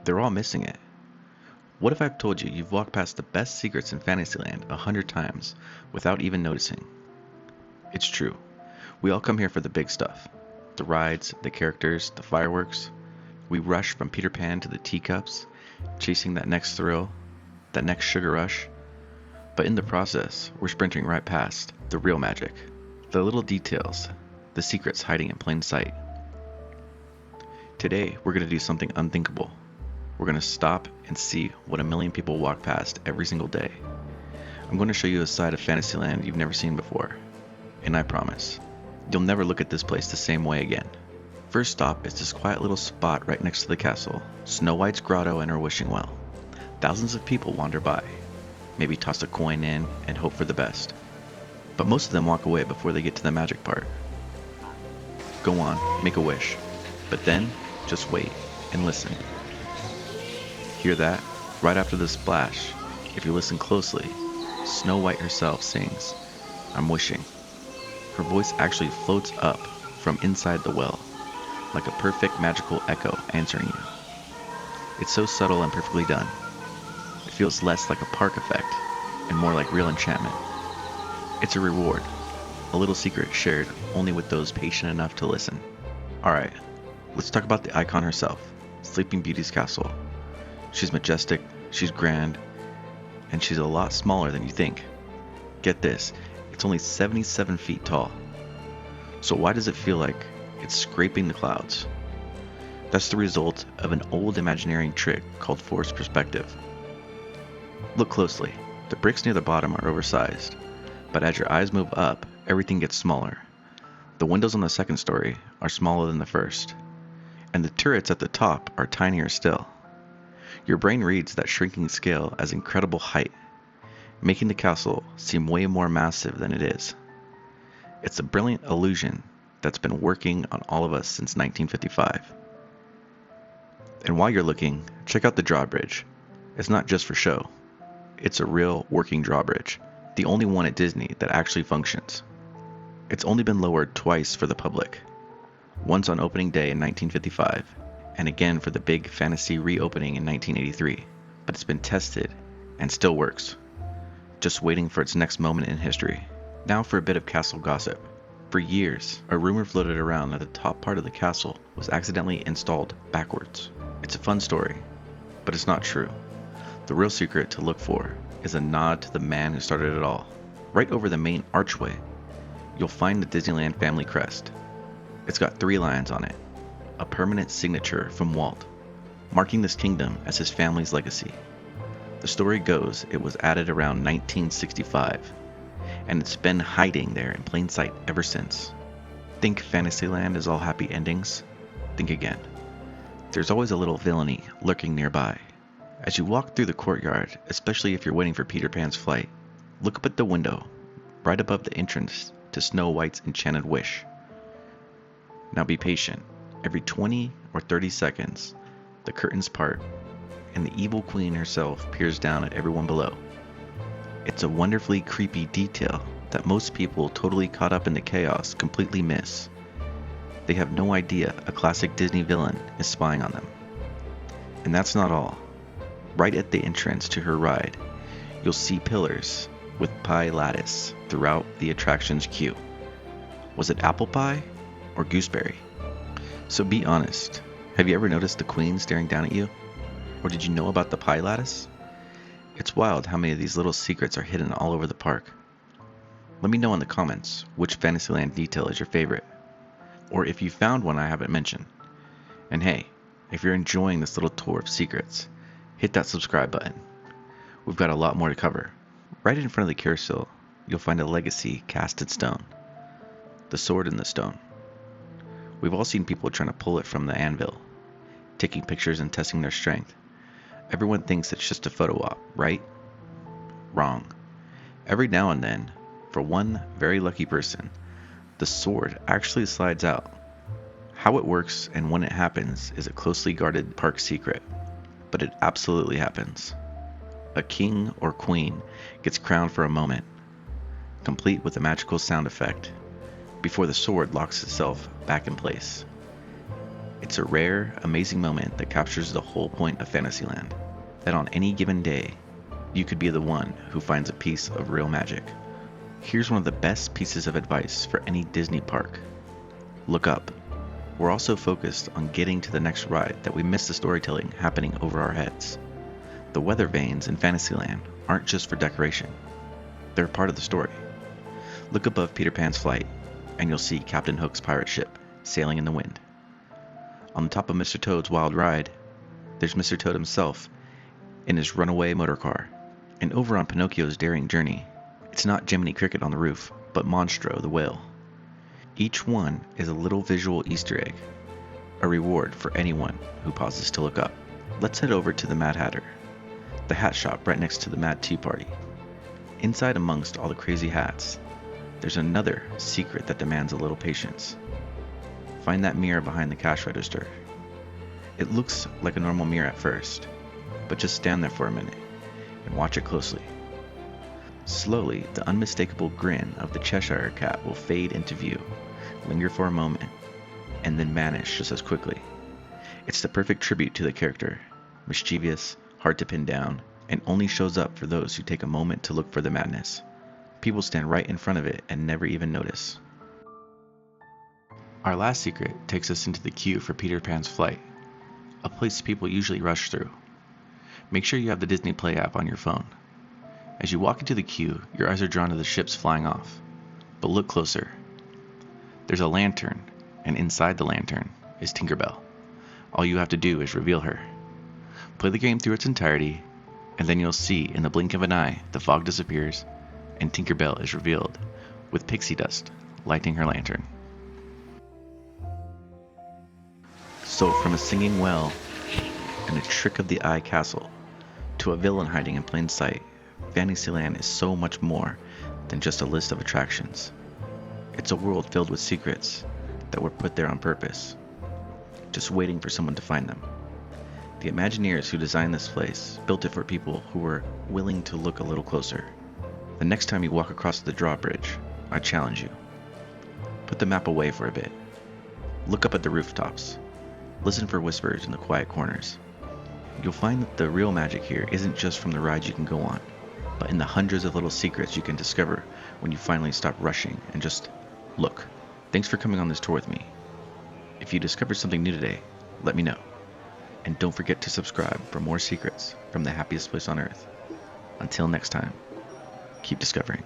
They're all missing it. What if I've told you you've walked past the best secrets in Fantasyland 100 times without even noticing? It's true. We all come here for the big stuff. The rides, the characters, the fireworks. We rush from Peter Pan to the teacups, chasing that next thrill, that next sugar rush. But in the process, we're sprinting right past the real magic. The little details, the secrets hiding in plain sight. Today, we're going to do something unthinkable. We're going to stop and see what a million people walk past every single day. I'm going to show you a side of Fantasyland you've never seen before. And I promise, you'll never look at this place the same way again. First stop is this quiet little spot right next to the castle, Snow White's grotto and her wishing well. Thousands of people wander by, maybe toss a coin in and hope for the best. But most of them walk away before they get to the magic part. Go on, make a wish. But then, just wait and listen. Hear that? Right after the splash, if you listen closely, Snow White herself sings, "I'm wishing." Her voice actually floats up from inside the well, like a perfect magical echo answering you. It's so subtle and perfectly done. It feels less like a park effect and more like real enchantment. It's a reward, a little secret shared only with those patient enough to listen. Alright, let's talk about the icon herself, Sleeping Beauty's castle. She's majestic, she's grand, and she's a lot smaller than you think. Get this, it's only 77 feet tall. So why does it feel like it's scraping the clouds? That's the result of an old Imagineering trick called forced perspective. Look closely, the bricks near the bottom are oversized, but as your eyes move up, everything gets smaller. The windows on the second story are smaller than the first, and the turrets at the top are tinier still. Your brain reads that shrinking scale as incredible height, making the castle seem way more massive than it is. It's a brilliant illusion that's been working on all of us since 1955. And while you're looking, check out the drawbridge. It's not just for show. It's a real working drawbridge, the only one at Disney that actually functions. It's only been lowered twice for the public. Once on opening day in 1955, and again for the big fantasy reopening in 1983, but it's been tested and still works, just waiting for its next moment in history. Now for a bit of castle gossip. For years, a rumor floated around that the top part of the castle was accidentally installed backwards. It's a fun story, but it's not true. The real secret to look for is a nod to the man who started it all. Right over the main archway, you'll find the Disneyland family crest. It's got 3 lions on it, a permanent signature from Walt, marking this kingdom as his family's legacy. The story goes it was added around 1965, and it's been hiding there in plain sight ever since. Think Fantasyland is all happy endings? Think again. There's always a little villainy lurking nearby. As you walk through the courtyard, especially if you're waiting for Peter Pan's flight, look up at the window, right above the entrance to Snow White's enchanted wish. Now be patient. Every 20 or 30 seconds, the curtains part, and the evil queen herself peers down at everyone below. It's a wonderfully creepy detail that most people totally caught up in the chaos completely miss. They have no idea a classic Disney villain is spying on them. And that's not all. Right at the entrance to her ride, you'll see pillars with pie lattice throughout the attraction's queue. Was it apple pie or gooseberry? So be honest, have you ever noticed the queen staring down at you? Or did you know about the pie lattice? It's wild how many of these little secrets are hidden all over the park. Let me know in the comments which Fantasyland detail is your favorite, or if you found one I haven't mentioned. And hey, if you're enjoying this little tour of secrets, hit that subscribe button. We've got a lot more to cover. Right in front of the carousel, you'll find a legacy cast in stone. The sword in the stone. We've all seen people trying to pull it from the anvil, taking pictures and testing their strength. Everyone thinks it's just a photo op, right? Wrong. Every now and then, for one very lucky person, the sword actually slides out. How it works and when it happens is a closely guarded park secret, but it absolutely happens. A king or queen gets crowned for a moment, complete with a magical sound effect, before the sword locks itself back in place. It's a rare, amazing moment that captures the whole point of Fantasyland. That on any given day, you could be the one who finds a piece of real magic. Here's one of the best pieces of advice for any Disney park. Look up. We're also focused on getting to the next ride that we miss the storytelling happening over our heads. The weather vanes in Fantasyland aren't just for decoration. They're part of the story. Look above Peter Pan's flight, and you'll see Captain Hook's pirate ship sailing in the wind. On the top of Mr. Toad's wild ride, there's Mr. Toad himself in his runaway motor car. And over on Pinocchio's daring journey, it's not Jiminy Cricket on the roof, but Monstro the whale. Each one is a little visual Easter egg, a reward for anyone who pauses to look up. Let's head over to the Mad Hatter, the hat shop right next to the Mad Tea Party. Inside amongst all the crazy hats, there's another secret that demands a little patience. Find that mirror behind the cash register. It looks like a normal mirror at first, but just stand there for a minute and watch it closely. Slowly, the unmistakable grin of the Cheshire cat will fade into view, linger for a moment, and then vanish just as quickly. It's the perfect tribute to the character, mischievous, hard to pin down, and only shows up for those who take a moment to look for the madness. People stand right in front of it and never even notice. Our last secret takes us into the queue for Peter Pan's flight, a place people usually rush through. Make sure you have the Disney Play app on your phone. As you walk into the queue, your eyes are drawn to the ships flying off. But look closer. There's a lantern, and inside the lantern is Tinkerbell. All you have to do is reveal her. Play the game through its entirety, and then you'll see in the blink of an eye the fog disappears, and Tinkerbell is revealed, with pixie dust lighting her lantern. So from a singing well and a trick of the eye castle to a villain hiding in plain sight, Fantasyland is so much more than just a list of attractions. It's a world filled with secrets that were put there on purpose, just waiting for someone to find them. The Imagineers who designed this place built it for people who were willing to look a little closer. The next time you walk across the drawbridge, I challenge you. Put the map away for a bit. Look up at the rooftops. Listen for whispers in the quiet corners. You'll find that the real magic here isn't just from the rides you can go on, but in the hundreds of little secrets you can discover when you finally stop rushing and just look. Thanks for coming on this tour with me. If you discovered something new today, let me know. And don't forget to subscribe for more secrets from the happiest place on earth. Until next time, keep discovering.